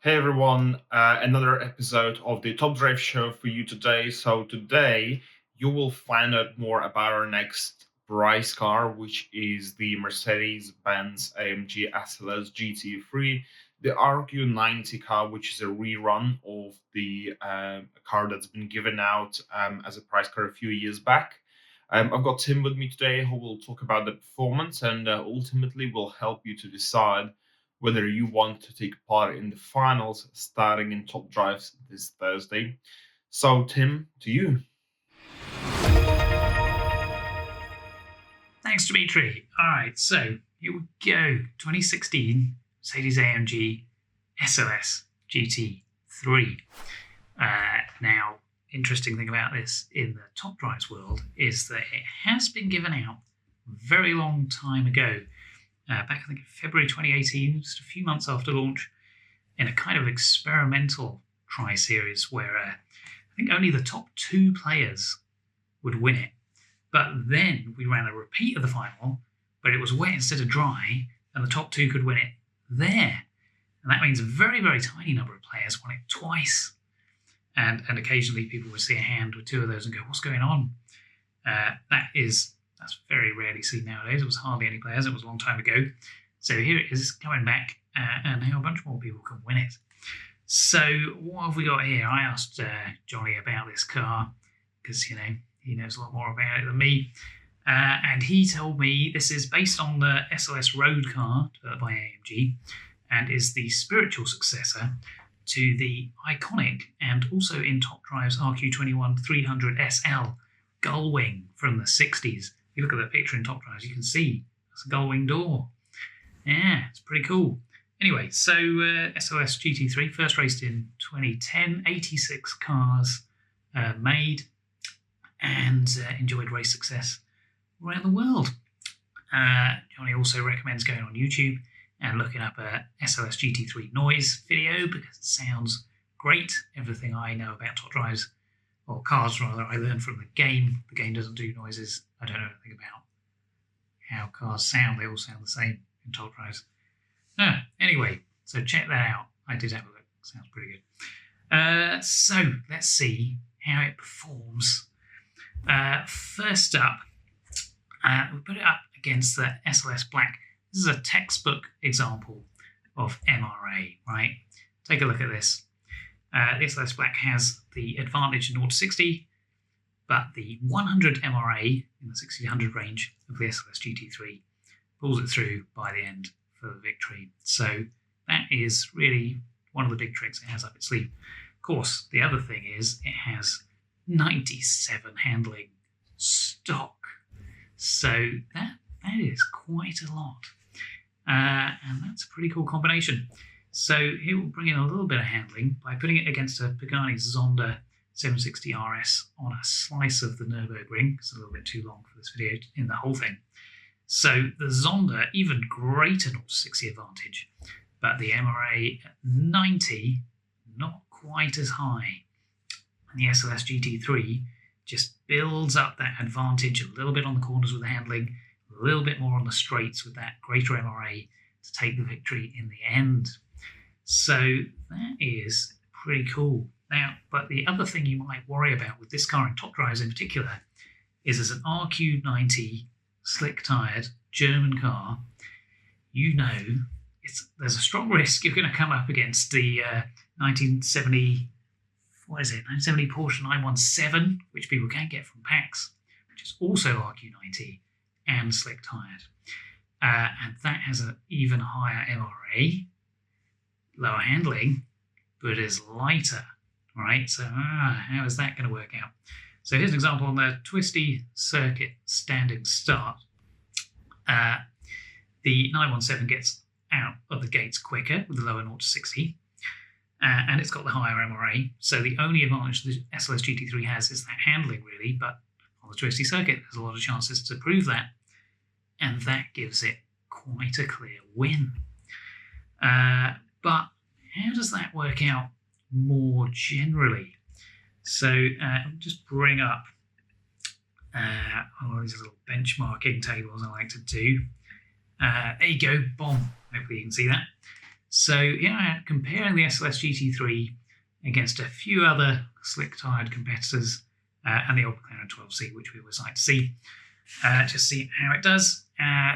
Hey everyone, another episode of the Top Drive Show for you today. So today you will find out more about our next prize car, which is the Mercedes-Benz AMG SLS GT3, the RQ90 car, which is a rerun of the car that's been given out as a prize car a few years back. I've got Tim with me today, who will talk about the performance and ultimately will help you to decide whether you want to take part in the finals starting in Top Drives this Thursday. So, Tim, to you. Thanks, Dimitri. All right, so here we go. 2016 Mercedes-AMG SLS GT3. Now, interesting thing about this in the Top Drives world is that it has been given out a very long time ago. Back, I think, in February 2018, just a few months after launch, in a kind of experimental tri-series where I think only the top two players would win it. But then we ran a repeat of the final, but it was wet instead of dry, and the top two could win it there. And that means a very, very tiny number of players won it twice. And occasionally people would see a hand with two of those and go, what's going on? That's very rarely seen nowadays. It was hardly any players. It was a long time ago. So here it is coming back, and now a bunch more people can win it. So what have we got here? I asked Johnny about this car because, he knows a lot more about it than me. And he told me this is based on the SLS road car developed by AMG and is the spiritual successor to the iconic and also in Top Drive's RQ21 300 SL gull-wing from the 60s. If you look at the picture in Top Drives, you can see it's a gull-wing door. Yeah, it's pretty cool. Anyway, so SLS GT3 first raced in 2010, 86 cars made, and enjoyed race success around the world. Johnny also recommends going on YouTube and looking up a SLS GT3 noise video because it sounds great. Everything I know about Top Drives, or cars rather, I learned from the game. The game doesn't do noises. I don't know anything about how cars sound. They all sound the same in Top Drives. Anyway, so check that out. I did have a look. Sounds pretty good. So let's see how it performs. First up, we put it up against the SLS Black. This is a textbook example of MRA, right? Take a look at this. The SLS Black has the advantage in 0 to 60, but the 100 MRA in the 60 to 100 range of the SLS GT3 pulls it through by the end for the victory. So that is really one of the big tricks it has up its sleeve. Of course, the other thing is it has 97 handling stock. So that is quite a lot. And that's a pretty cool combination. So here we'll bring in a little bit of handling by putting it against a Pagani Zonda 760 RS on a slice of the Nürburgring. It's a little bit too long for this video in the whole thing. So the Zonda, even greater 0 to 60 advantage, but the MRA at 90, not quite as high. And the SLS GT3 just builds up that advantage a little bit on the corners with the handling, a little bit more on the straights with that greater MRA to take the victory in the end. So that is pretty cool. Now, but the other thing you might worry about with this car in Top Drives in particular is as an RQ90 slick-tired German car, there's a strong risk you're going to come up against the 1970 Porsche 917, which people can get from PAX, which is also RQ90 and slick-tired. And that has an even higher MRA, lower handling, but is lighter, right? So how is that going to work out? So here's an example on the twisty circuit standing start. The 917 gets out of the gates quicker with the lower 0 to 60. And it's got the higher MRA. So the only advantage the SLS GT3 has is that handling, really. But on the twisty circuit, there's a lot of chances to prove that. And that gives it quite a clear win. But how does that work out more generally? So I'll just bring up all these little benchmarking tables I like to do. There you go, boom. Hopefully you can see that. So yeah, comparing the SLS GT3 against a few other slick-tired competitors and the old McLaren 12C, which we always like to see, just see how it does.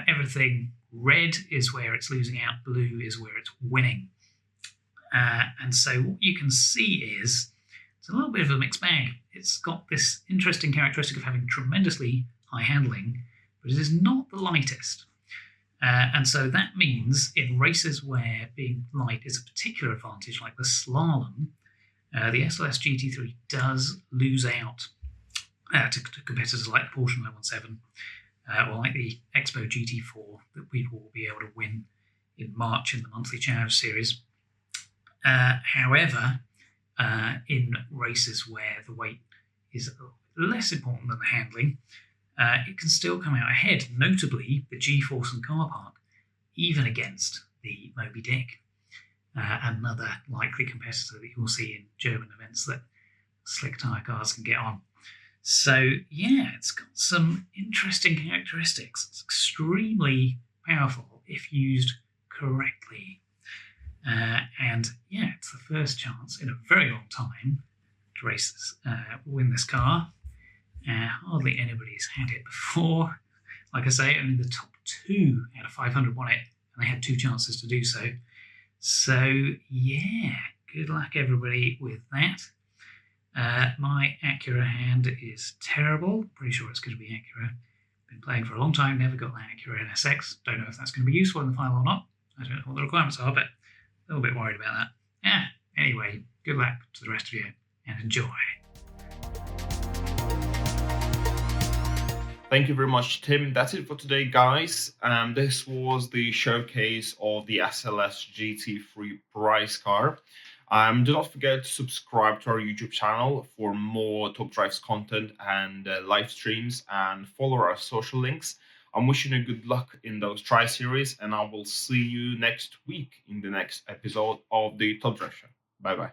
Everything red is where it's losing out, blue is where it's winning. And so what you can see is it's a little bit of a mixed bag. It's got this interesting characteristic of having tremendously high handling, but it is not the lightest. And so that means in races where being light is a particular advantage, like the slalom, the SLS GT3 does lose out to competitors like the Porsche 917 or like the Expo GT4 that we will be able to win in March in the monthly challenge series. However, in races where the weight is less important than the handling, it can still come out ahead, notably the G-Force and car park, even against the Moby Dick, another likely competitor that you'll see in German events that slick tyre cars can get on. So yeah, it's got some interesting characteristics. It's extremely powerful if used correctly. And yeah, it's the first chance in a very long time to win this car. Hardly anybody's had it before. Like I say, only the top 2 out of 500 won it, and they had 2 chances to do so. So yeah, good luck everybody with that. My Acura hand is terrible. Pretty sure it's going to be Acura. Been playing for a long time, never got that Acura NSX. Don't know if that's going to be useful in the final or not. I don't know what the requirements are, but a little bit worried about that. Yeah, anyway, good luck to the rest of you and enjoy. Thank you very much, Tim. That's it for today, guys. This was the showcase of the SLS GT3 prize car. Do not forget to subscribe to our YouTube channel for more Top Drives content and live streams, and follow our social links. I'm wishing you good luck in those try series, and I will see you next week in the next episode of the Top Drive Show. Bye-bye.